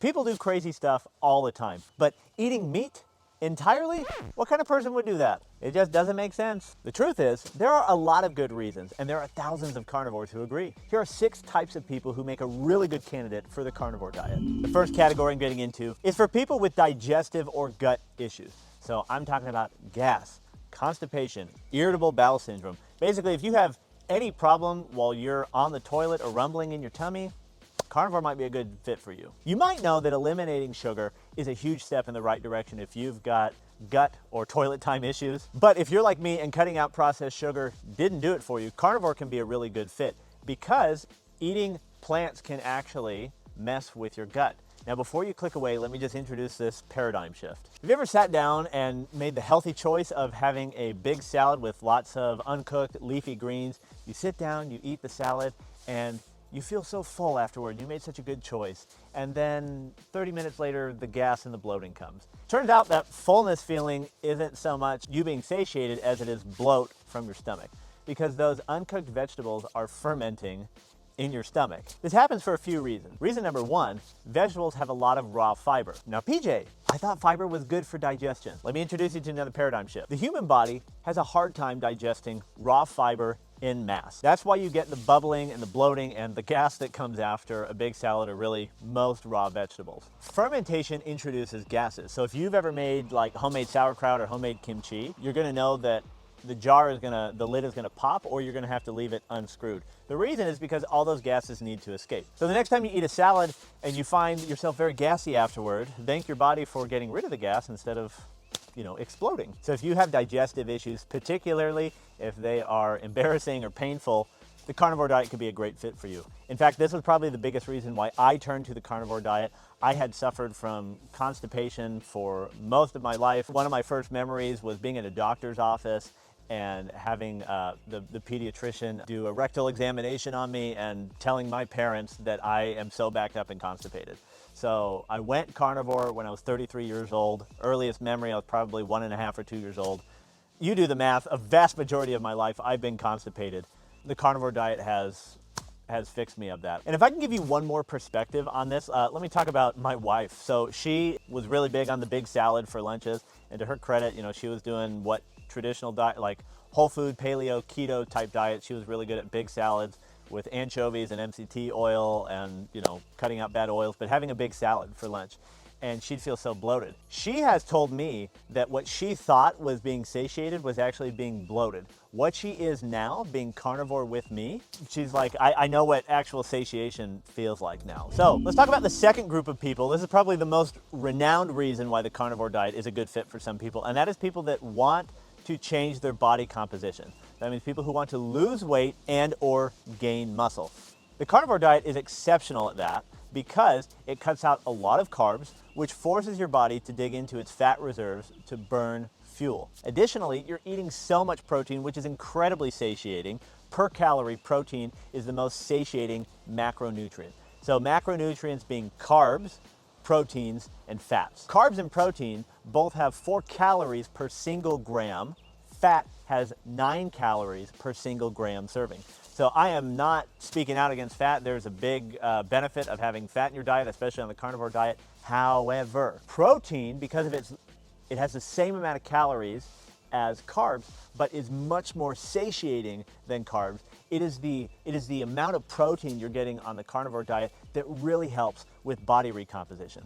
People do crazy stuff all the time, but eating meat entirely? What kind of person would do that? It just doesn't make sense. The truth is, there are a lot of good reasons, and there are thousands of carnivores who agree. Here are 6 types of people who make a really good candidate for the carnivore diet. The first category I'm getting into is for people with digestive or gut issues. So I'm talking about gas, constipation, irritable bowel syndrome. Basically, if you have any problem while you're on the toilet or rumbling in your tummy, carnivore might be a good fit for you. You might know that eliminating sugar is a huge step in the right direction if you've got gut or toilet time issues. But if you're like me and cutting out processed sugar didn't do it for you, carnivore can be a really good fit because eating plants can actually mess with your gut. Now, before you click away, let me just introduce this paradigm shift. Have you ever sat down and made the healthy choice of having a big salad with lots of uncooked leafy greens? You sit down, you eat the salad, and you feel so full afterward. You made such a good choice. And then 30 minutes later, the gas and the bloating comes. Turns out that fullness feeling isn't so much you being satiated as it is bloat from your stomach, because those uncooked vegetables are fermenting in your stomach. This happens for a few reasons. Reason number 1, vegetables have a lot of raw fiber. Now, PJ, I thought fiber was good for digestion. Let me introduce you to another paradigm shift. The human body has a hard time digesting raw fiber in mass. That's why you get the bubbling and the bloating and the gas that comes after a big salad or really most raw vegetables. Fermentation introduces gases. So if you've ever made like homemade sauerkraut or homemade kimchi, you're gonna know that the lid is gonna pop, or you're gonna have to leave it unscrewed. The reason is because all those gases need to escape. So the next time you eat a salad and you find yourself very gassy afterward, thank your body for getting rid of the gas instead of exploding. So if you have digestive issues, particularly if they are embarrassing or painful, the carnivore diet could be a great fit for you. In fact, this was probably the biggest reason why I turned to the carnivore diet. I had suffered from constipation for most of my life. One of my first memories was being in a doctor's office and having the pediatrician do a rectal examination on me and telling my parents that I am so backed up and constipated. So I went carnivore when I was 33 years old. Earliest memory, I was probably 1.5 or 2 years old. You do the math, a vast majority of my life I've been constipated. The carnivore diet has fixed me of that. And if I can give you one more perspective on this, let me talk about my wife. So she was really big on the big salad for lunches, and to her credit, she was doing what traditional diet, like whole food, paleo, keto type diet. She was really good at big salads with anchovies and MCT oil and, cutting out bad oils, but having a big salad for lunch. And she'd feel so bloated. She has told me that what she thought was being satiated was actually being bloated. What she is now, being carnivore with me, she's like, I know what actual satiation feels like now. So let's talk about the second group of people. This is probably the most renowned reason why the carnivore diet is a good fit for some people, and that is people that want to change their body composition. That means people who want to lose weight and or gain muscle. The carnivore diet is exceptional at that because it cuts out a lot of carbs, which forces your body to dig into its fat reserves to burn fuel. Additionally, you're eating so much protein, which is incredibly satiating. Per calorie, protein is the most satiating macronutrient. So macronutrients being carbs, proteins, and fats. Carbs and protein both have 4 calories per single gram. Fat has 9 calories per single gram serving. So I am not speaking out against fat. There's a big benefit of having fat in your diet, especially on the carnivore diet. However, protein, because of it has the same amount of calories as carbs, but is much more satiating than carbs. It is the amount of protein you're getting on the carnivore diet that really helps with body recomposition.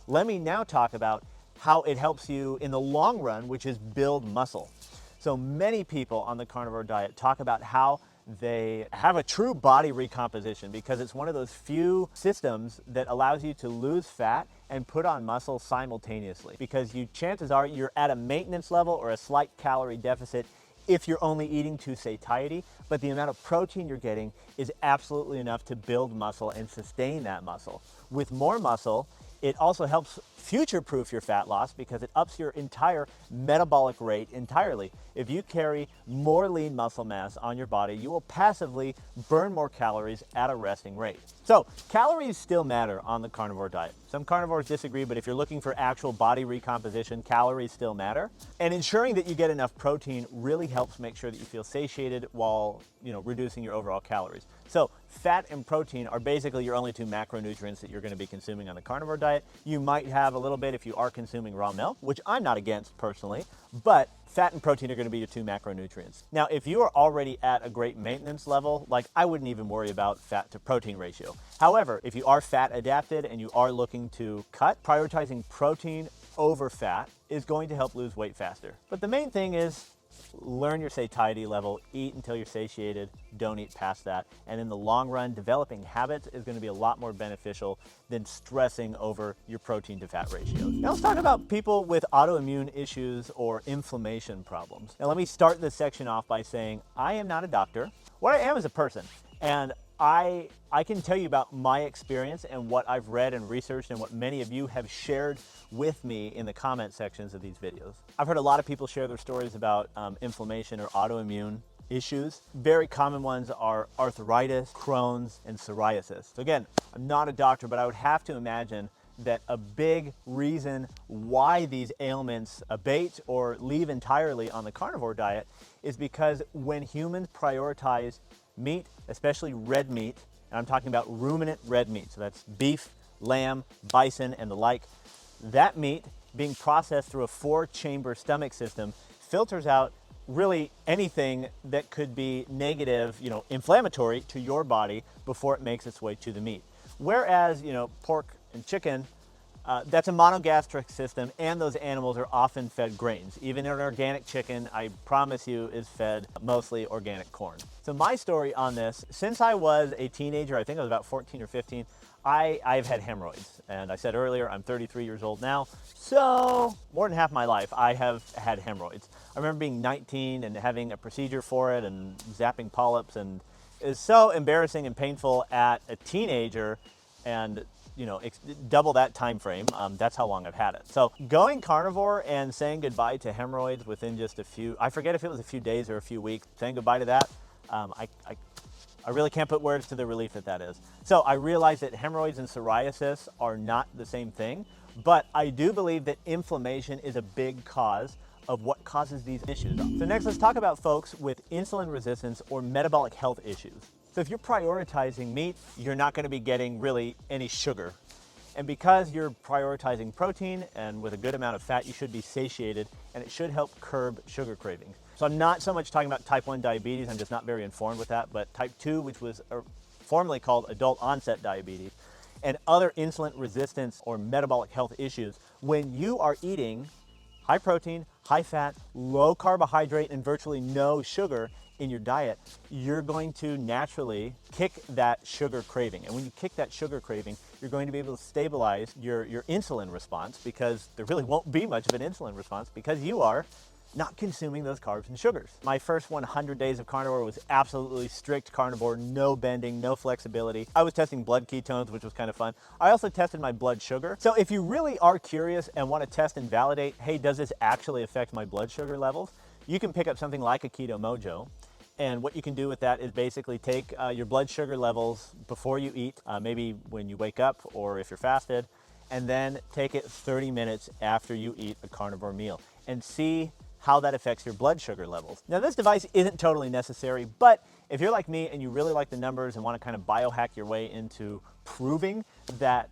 Let me now talk about how it helps you in the long run, which is build muscle. So many people on the carnivore diet talk about how they have a true body recomposition because it's one of those few systems that allows you to lose fat and put on muscle simultaneously, because chances are you're at a maintenance level or a slight calorie deficit if you're only eating to satiety, but the amount of protein you're getting is absolutely enough to build muscle and sustain that muscle. With more muscle, it also helps future-proof your fat loss because it ups your entire metabolic rate entirely. If you carry more lean muscle mass on your body, you will passively burn more calories at a resting rate. So calories still matter on the carnivore diet. Some carnivores disagree, but if you're looking for actual body recomposition, calories still matter. And ensuring that you get enough protein really helps make sure that you feel satiated while reducing your overall calories. So fat and protein are basically your only two macronutrients that you're going to be consuming on the carnivore diet. You might have a little bit if you are consuming raw milk, which I'm not against personally, but fat and protein are going to be your two macronutrients. Now, if you are already at a great maintenance level, like I wouldn't even worry about fat to protein ratio. However, if you are fat adapted and you are looking to cut, prioritizing protein over fat is going to help lose weight faster. But the main thing is learn your satiety level, eat until you're satiated, don't eat past that. And in the long run, developing habits is going to be a lot more beneficial than stressing over your protein to fat ratios. Now let's talk about people with autoimmune issues or inflammation problems. Now let me start this section off by saying I am not a doctor. What I am is a person. And I can tell you about my experience and what I've read and researched and what many of you have shared with me in the comment sections of these videos. I've heard a lot of people share their stories about inflammation or autoimmune issues. Very common ones are arthritis, Crohn's, and psoriasis. So again, I'm not a doctor, but I would have to imagine that a big reason why these ailments abate or leave entirely on the carnivore diet is because when humans prioritize meat, especially red meat, and I'm talking about ruminant red meat, so that's beef, lamb, bison, and the like, that meat being processed through a 4-chamber stomach system filters out really anything that could be negative, inflammatory to your body before it makes its way to the meat. Whereas, pork and chicken, that's a monogastric system, and those animals are often fed grains. Even an organic chicken, I promise you, is fed mostly organic corn. So my story on this, since I was a teenager, I think I was about 14 or 15, I've had hemorrhoids. And I said earlier, I'm 33 years old now, so more than half my life I have had hemorrhoids. I remember being 19 and having a procedure for it and zapping polyps, and it was so embarrassing and painful at a teenager, and double that time frame. That's how long I've had it. So going carnivore and saying goodbye to hemorrhoids within just a few, I forget if it was a few days or a few weeks, saying goodbye to that, I really can't put words to the relief that is. So I realized that hemorrhoids and psoriasis are not the same thing, but I do believe that inflammation is a big cause of what causes these issues. So next, let's talk about folks with insulin resistance or metabolic health issues. So if you're prioritizing meat, you're not going to be getting really any sugar. And because you're prioritizing protein and with a good amount of fat, you should be satiated, and it should help curb sugar cravings. So I'm not so much talking about type 1 diabetes, I'm just not very informed with that, but type 2, which was formerly called adult onset diabetes, and other insulin resistance or metabolic health issues, when you are eating high protein, high fat, low carbohydrate, and virtually no sugar in your diet, you're going to naturally kick that sugar craving. And when you kick that sugar craving, you're going to be able to stabilize your insulin response, because there really won't be much of an insulin response because you are not consuming those carbs and sugars. My first 100 days of carnivore was absolutely strict carnivore, no bending, no flexibility. I was testing blood ketones, which was kind of fun. I also tested my blood sugar. So if you really are curious and want to test and validate, hey, does this actually affect my blood sugar levels? You can pick up something like a Keto Mojo. And what you can do with that is basically take your blood sugar levels before you eat, maybe when you wake up or if you're fasted, and then take it 30 minutes after you eat a carnivore meal and see how that affects your blood sugar levels. Now, this device isn't totally necessary, but if you're like me and you really like the numbers and want to kind of biohack your way into proving that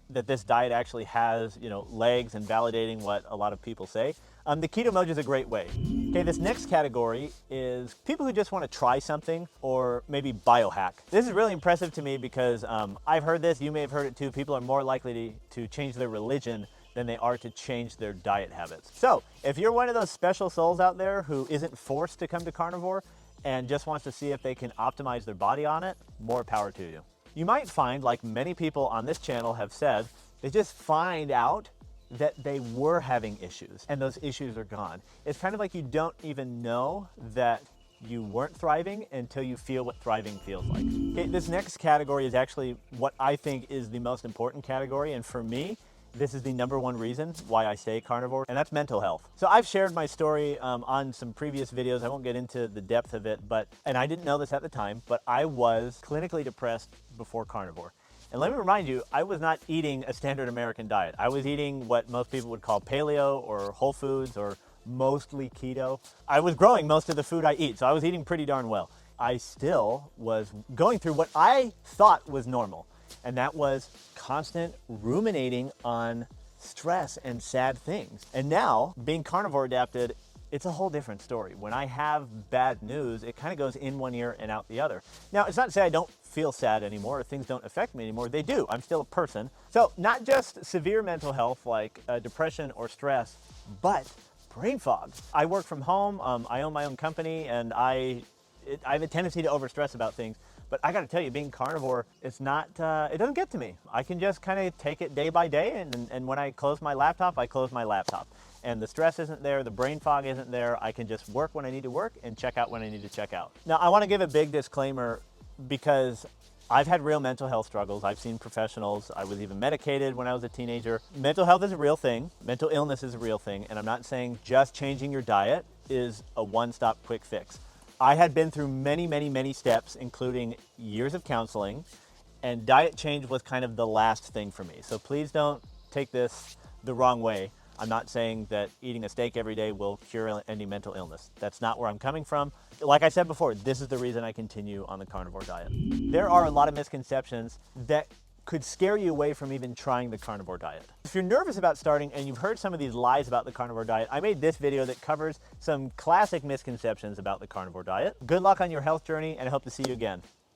this diet actually has legs and validating what a lot of people say, the Keto Mojo is a great way. Okay, this next category is people who just want to try something or maybe biohack. This is really impressive to me because I've heard this, you may have heard it too, people are more likely to change their religion than they are to change their diet habits. So if you're one of those special souls out there who isn't forced to come to carnivore and just wants to see if they can optimize their body on it, more power to you. You might find, like many people on this channel have said, they just find out that they were having issues and those issues are gone. It's kind of like you don't even know that you weren't thriving until you feel what thriving feels like. Okay, this next category is actually what I think is the most important category, and for me, this is the #1 reason why I stay carnivore, and that's mental health. So I've shared my story on some previous videos. I won't get into the depth of it, and I didn't know this at the time, but I was clinically depressed before carnivore. And let me remind you, I was not eating a standard American diet. I was eating what most people would call paleo or whole foods or mostly keto. I was growing most of the food I eat, so I was eating pretty darn well. I still was going through what I thought was normal, and that was constant ruminating on stress and sad things. And now, being carnivore adapted, it's a whole different story. When I have bad news, it kind of goes in one ear and out the other. Now, it's not to say I don't feel sad anymore, or things don't affect me anymore. They do. I'm still a person. So not just severe mental health like depression or stress, but brain fog. I work from home. I own my own company, and I have a tendency to overstress about things. But I got to tell you, being carnivore, it's not, it doesn't get to me. I can just kind of take it day by day, and when I close my laptop, I close my laptop. And the stress isn't there, the brain fog isn't there. I can just work when I need to work and check out when I need to check out. Now, I want to give a big disclaimer because I've had real mental health struggles. I've seen professionals. I was even medicated when I was a teenager. Mental health is a real thing. Mental illness is a real thing. And I'm not saying just changing your diet is a one-stop quick fix. I had been through many, many, many steps, including years of counseling, and diet change was kind of the last thing for me. So please don't take this the wrong way. I'm not saying that eating a steak every day will cure any mental illness. That's not where I'm coming from. Like I said before, this is the reason I continue on the carnivore diet. There are a lot of misconceptions that could scare you away from even trying the carnivore diet. If you're nervous about starting and you've heard some of these lies about the carnivore diet, I made this video that covers some classic misconceptions about the carnivore diet. Good luck on your health journey, and I hope to see you again.